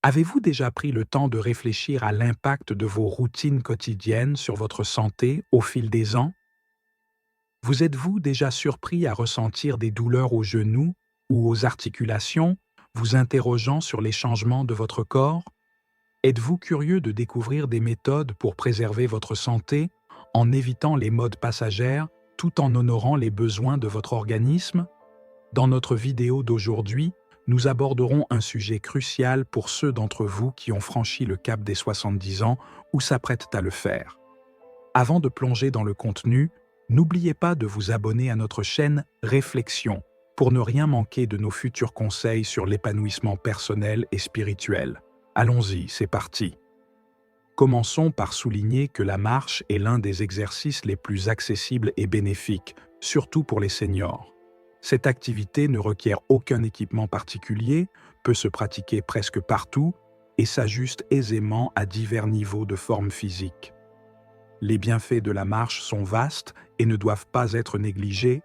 Avez-vous déjà pris le temps de réfléchir à l'impact de vos routines quotidiennes sur votre santé au fil des ans? Vous êtes-vous déjà surpris à ressentir des douleurs aux genoux ou aux articulations, vous interrogeant sur les changements de votre corps? Êtes-vous curieux de découvrir des méthodes pour préserver votre santé en évitant les modes passagères tout en honorant les besoins de votre organisme? Dans notre vidéo d'aujourd'hui, nous aborderons un sujet crucial pour ceux d'entre vous qui ont franchi le cap des 70 ans ou s'apprêtent à le faire. Avant de plonger dans le contenu, n'oubliez pas de vous abonner à notre chaîne Réflexion pour ne rien manquer de nos futurs conseils sur l'épanouissement personnel et spirituel. Allons-y, c'est parti. Commençons par souligner que la marche est l'un des exercices les plus accessibles et bénéfiques, surtout pour les seniors. Cette activité ne requiert aucun équipement particulier, peut se pratiquer presque partout et s'ajuste aisément à divers niveaux de forme physique. Les bienfaits de la marche sont vastes et ne doivent pas être négligés.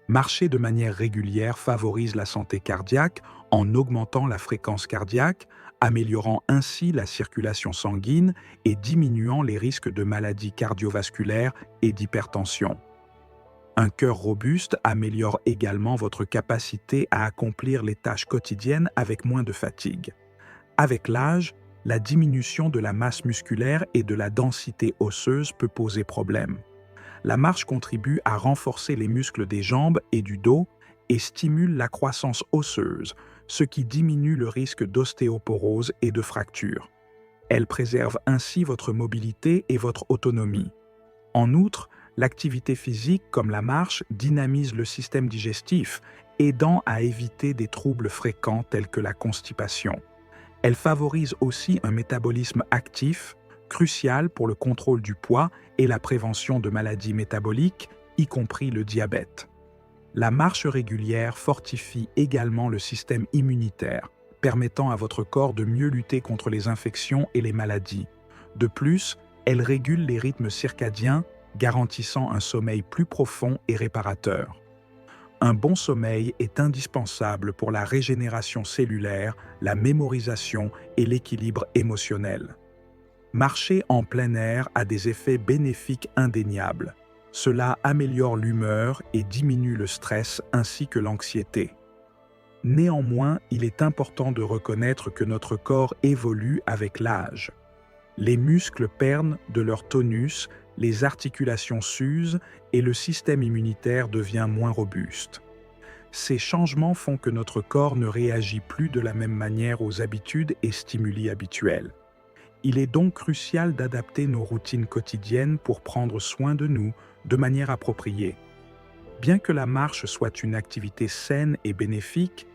Marcher de manière régulière favorise la santé cardiaque en augmentant la fréquence cardiaque, améliorant ainsi la circulation sanguine et diminuant les risques de maladies cardiovasculaires et d'hypertension. Un cœur robuste améliore également votre capacité à accomplir les tâches quotidiennes avec moins de fatigue. Avec l'âge, la diminution de la masse musculaire et de la densité osseuse peut poser problème. La marche contribue à renforcer les muscles des jambes et du dos et stimule la croissance osseuse, ce qui diminue le risque d'ostéoporose et de fractures. Elle préserve ainsi votre mobilité et votre autonomie. En outre, l'activité physique comme la marche dynamise le système digestif, aidant à éviter des troubles fréquents tels que la constipation. Elle favorise aussi un métabolisme actif, crucial pour le contrôle du poids et la prévention de maladies métaboliques, y compris le diabète. La marche régulière fortifie également le système immunitaire, permettant à votre corps de mieux lutter contre les infections et les maladies. De plus, elle régule les rythmes circadiens, garantissant un sommeil plus profond et réparateur. Un bon sommeil est indispensable pour la régénération cellulaire, la mémorisation et l'équilibre émotionnel. Marcher en plein air a des effets bénéfiques indéniables. Cela améliore l'humeur et diminue le stress ainsi que l'anxiété. Néanmoins, il est important de reconnaître que notre corps évolue avec l'âge. Les muscles perdent de leur tonus, les articulations s'usent et le système immunitaire devient moins robuste. Ces changements font que notre corps ne réagit plus de la même manière aux habitudes et stimuli habituels. Il est donc crucial d'adapter nos routines quotidiennes pour prendre soin de nous de manière appropriée. Bien que la marche soit une activité saine et bénéfique,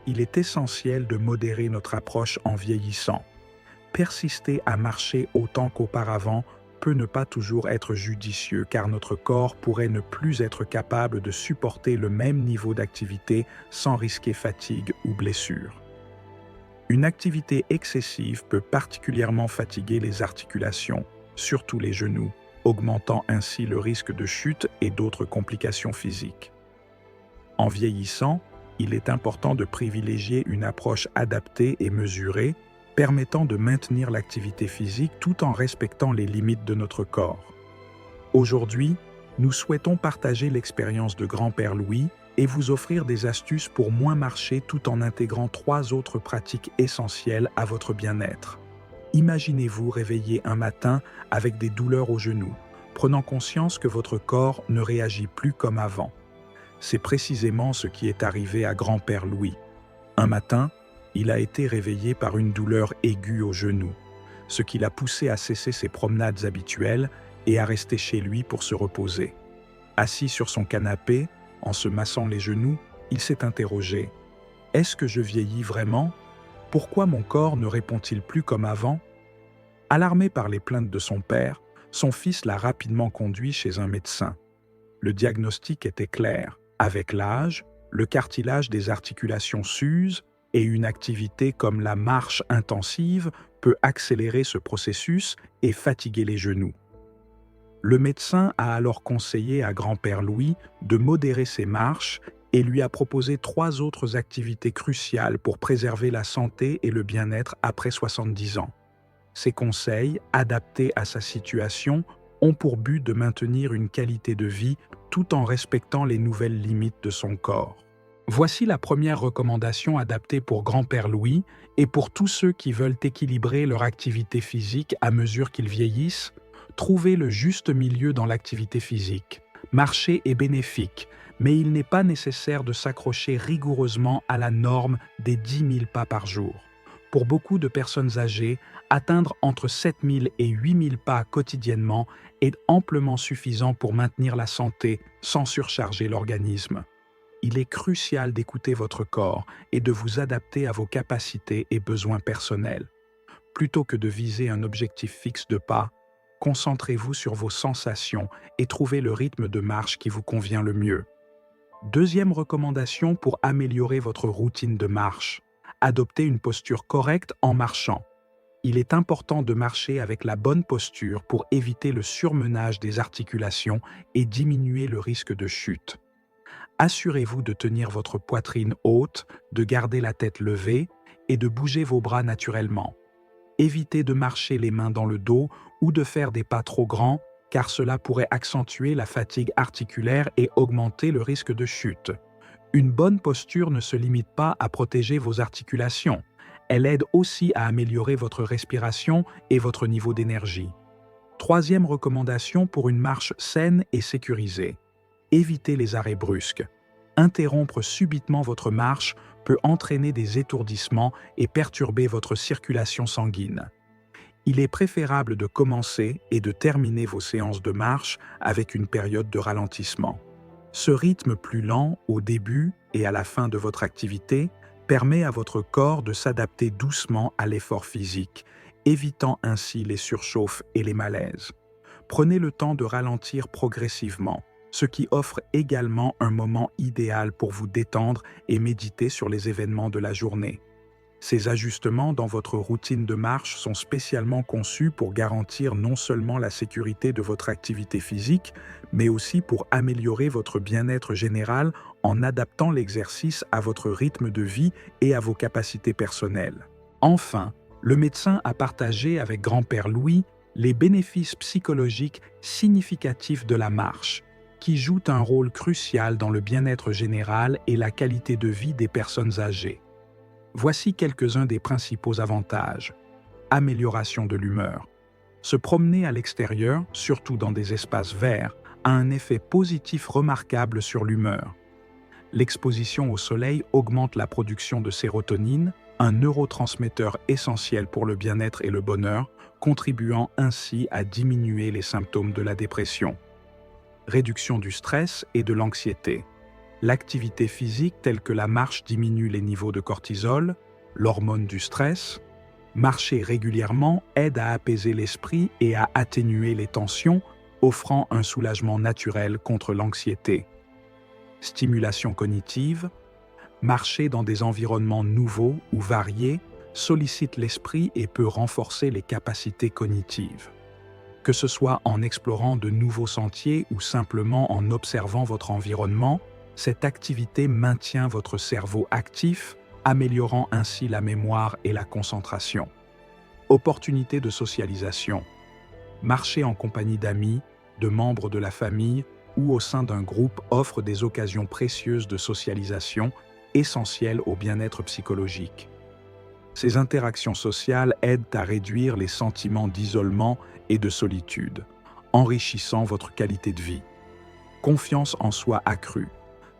il est essentiel de modérer notre approche en vieillissant. Persister à marcher autant qu'auparavant peut ne pas toujours être judicieux car notre corps pourrait ne plus être capable de supporter le même niveau d'activité sans risquer fatigue ou blessure. Une activité excessive peut particulièrement fatiguer les articulations, surtout les genoux, augmentant ainsi le risque de chute et d'autres complications physiques. En vieillissant, il est important de privilégier une approche adaptée et mesurée, permettant de maintenir l'activité physique tout en respectant les limites de notre corps. Aujourd'hui, nous souhaitons partager l'expérience de Grand-Père Louis et vous offrir des astuces pour moins marcher tout en intégrant 3 autres pratiques essentielles à votre bien-être. Imaginez-vous réveiller un matin avec des douleurs aux genoux, prenant conscience que votre corps ne réagit plus comme avant. C'est précisément ce qui est arrivé à Grand-Père Louis. Un matin, il a été réveillé par une douleur aiguë au genou, ce qui l'a poussé à cesser ses promenades habituelles et à rester chez lui pour se reposer. Assis sur son canapé, en se massant les genoux, il s'est interrogé. « Est-ce que je vieillis vraiment? Pourquoi mon corps ne répond-il plus comme avant ?» Alarmé par les plaintes de son père, son fils l'a rapidement conduit chez un médecin. Le diagnostic était clair. Avec l'âge, le cartilage des articulations s'use et une activité comme la marche intensive peut accélérer ce processus et fatiguer les genoux. Le médecin a alors conseillé à Grand-Père Louis de modérer ses marches et lui a proposé 3 autres activités cruciales pour préserver la santé et le bien-être après 70 ans. Ces conseils, adaptés à sa situation, ont pour but de maintenir une qualité de vie tout en respectant les nouvelles limites de son corps. Voici la première recommandation adaptée pour Grand-Père Louis et pour tous ceux qui veulent équilibrer leur activité physique à mesure qu'ils vieillissent. Trouver le juste milieu dans l'activité physique. Marcher est bénéfique, mais il n'est pas nécessaire de s'accrocher rigoureusement à la norme des 10 000 pas par jour. Pour beaucoup de personnes âgées, atteindre entre 7 000 et 8 000 pas quotidiennement est amplement suffisant pour maintenir la santé sans surcharger l'organisme. Il est crucial d'écouter votre corps et de vous adapter à vos capacités et besoins personnels. Plutôt que de viser un objectif fixe de pas, concentrez-vous sur vos sensations et trouvez le rythme de marche qui vous convient le mieux. Deuxième recommandation pour améliorer votre routine de marche. Adoptez une posture correcte en marchant. Il est important de marcher avec la bonne posture pour éviter le surmenage des articulations et diminuer le risque de chute. Assurez-vous de tenir votre poitrine haute, de garder la tête levée et de bouger vos bras naturellement. Évitez de marcher les mains dans le dos ou de faire des pas trop grands, car cela pourrait accentuer la fatigue articulaire et augmenter le risque de chute. Une bonne posture ne se limite pas à protéger vos articulations. Elle aide aussi à améliorer votre respiration et votre niveau d'énergie. Troisième recommandation pour une marche saine et sécurisée. Évitez les arrêts brusques. Interrompre subitement votre marche peut entraîner des étourdissements et perturber votre circulation sanguine. Il est préférable de commencer et de terminer vos séances de marche avec une période de ralentissement. Ce rythme plus lent au début et à la fin de votre activité permet à votre corps de s'adapter doucement à l'effort physique, évitant ainsi les surchauffes et les malaises. Prenez le temps de ralentir progressivement, ce qui offre également un moment idéal pour vous détendre et méditer sur les événements de la journée. Ces ajustements dans votre routine de marche sont spécialement conçus pour garantir non seulement la sécurité de votre activité physique, mais aussi pour améliorer votre bien-être général en adaptant l'exercice à votre rythme de vie et à vos capacités personnelles. Enfin, le médecin a partagé avec Grand-Père Louis les bénéfices psychologiques significatifs de la marche, qui jouent un rôle crucial dans le bien-être général et la qualité de vie des personnes âgées. Voici quelques-uns des principaux avantages. Amélioration de l'humeur. Se promener à l'extérieur, surtout dans des espaces verts, a un effet positif remarquable sur l'humeur. L'exposition au soleil augmente la production de sérotonine, un neurotransmetteur essentiel pour le bien-être et le bonheur, contribuant ainsi à diminuer les symptômes de la dépression. Réduction du stress et de l'anxiété. L'activité physique telle que la marche diminue les niveaux de cortisol, l'hormone du stress. Marcher régulièrement aide à apaiser l'esprit et à atténuer les tensions, offrant un soulagement naturel contre l'anxiété. Stimulation cognitive. Marcher dans des environnements nouveaux ou variés sollicite l'esprit et peut renforcer les capacités cognitives. Que ce soit en explorant de nouveaux sentiers ou simplement en observant votre environnement, cette activité maintient votre cerveau actif, améliorant ainsi la mémoire et la concentration. Opportunité de socialisation. Marcher en compagnie d'amis, de membres de la famille ou au sein d'un groupe offre des occasions précieuses de socialisation, essentielles au bien-être psychologique. Ces interactions sociales aident à réduire les sentiments d'isolement et de solitude, enrichissant votre qualité de vie. Confiance en soi accrue.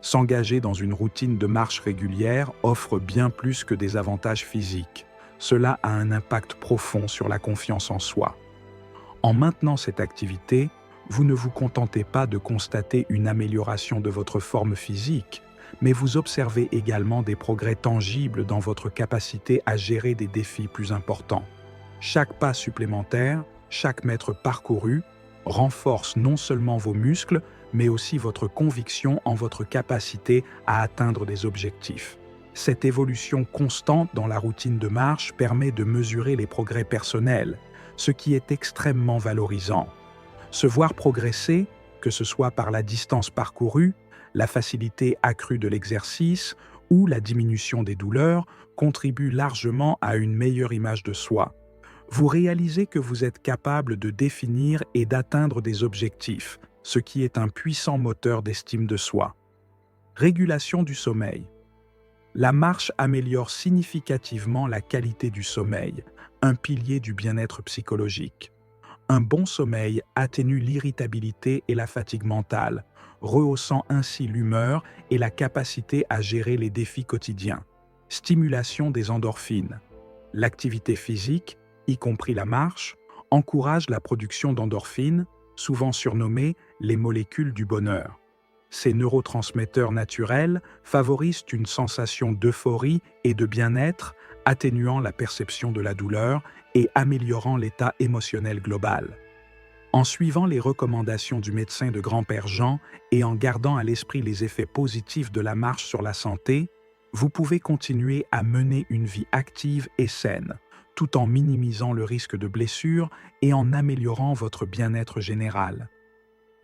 S'engager dans une routine de marche régulière offre bien plus que des avantages physiques. Cela a un impact profond sur la confiance en soi. En maintenant cette activité, vous ne vous contentez pas de constater une amélioration de votre forme physique, mais vous observez également des progrès tangibles dans votre capacité à gérer des défis plus importants. Chaque pas supplémentaire, chaque mètre parcouru, renforce non seulement vos muscles, mais aussi votre conviction en votre capacité à atteindre des objectifs. Cette évolution constante dans la routine de marche permet de mesurer les progrès personnels, ce qui est extrêmement valorisant. Se voir progresser, que ce soit par la distance parcourue, La facilité accrue de l'exercice ou la diminution des douleurs contribuent largement à une meilleure image de soi. Vous réalisez que vous êtes capable de définir et d'atteindre des objectifs, ce qui est un puissant moteur d'estime de soi. Régulation du sommeil. La marche améliore significativement la qualité du sommeil, un pilier du bien-être psychologique. Un bon sommeil atténue l'irritabilité et la fatigue mentale, rehaussant ainsi l'humeur et la capacité à gérer les défis quotidiens. Stimulation des endorphines. L'activité physique, y compris la marche, encourage la production d'endorphines, souvent surnommées les molécules du bonheur. Ces neurotransmetteurs naturels favorisent une sensation d'euphorie et de bien-être, atténuant la perception de la douleur et améliorant l'état émotionnel global. En suivant les recommandations du médecin de grand-père Jean et en gardant à l'esprit les effets positifs de la marche sur la santé, vous pouvez continuer à mener une vie active et saine, tout en minimisant le risque de blessures et en améliorant votre bien-être général.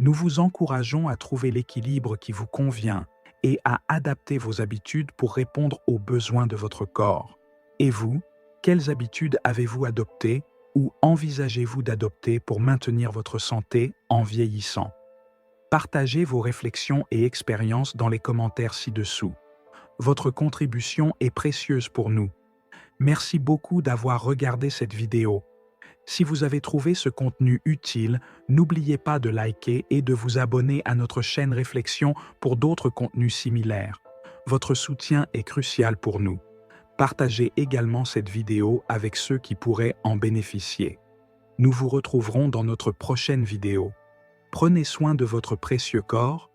Nous vous encourageons à trouver l'équilibre qui vous convient et à adapter vos habitudes pour répondre aux besoins de votre corps. Et vous, quelles habitudes avez-vous adoptées ou envisagez-vous d'adopter pour maintenir votre santé en vieillissant? Partagez vos réflexions et expériences dans les commentaires ci-dessous. Votre contribution est précieuse pour nous. Merci beaucoup d'avoir regardé cette vidéo. Si vous avez trouvé ce contenu utile, n'oubliez pas de liker et de vous abonner à notre chaîne Réflexion pour d'autres contenus similaires. Votre soutien est crucial pour nous. Partagez également cette vidéo avec ceux qui pourraient en bénéficier. Nous vous retrouverons dans notre prochaine vidéo. Prenez soin de votre précieux corps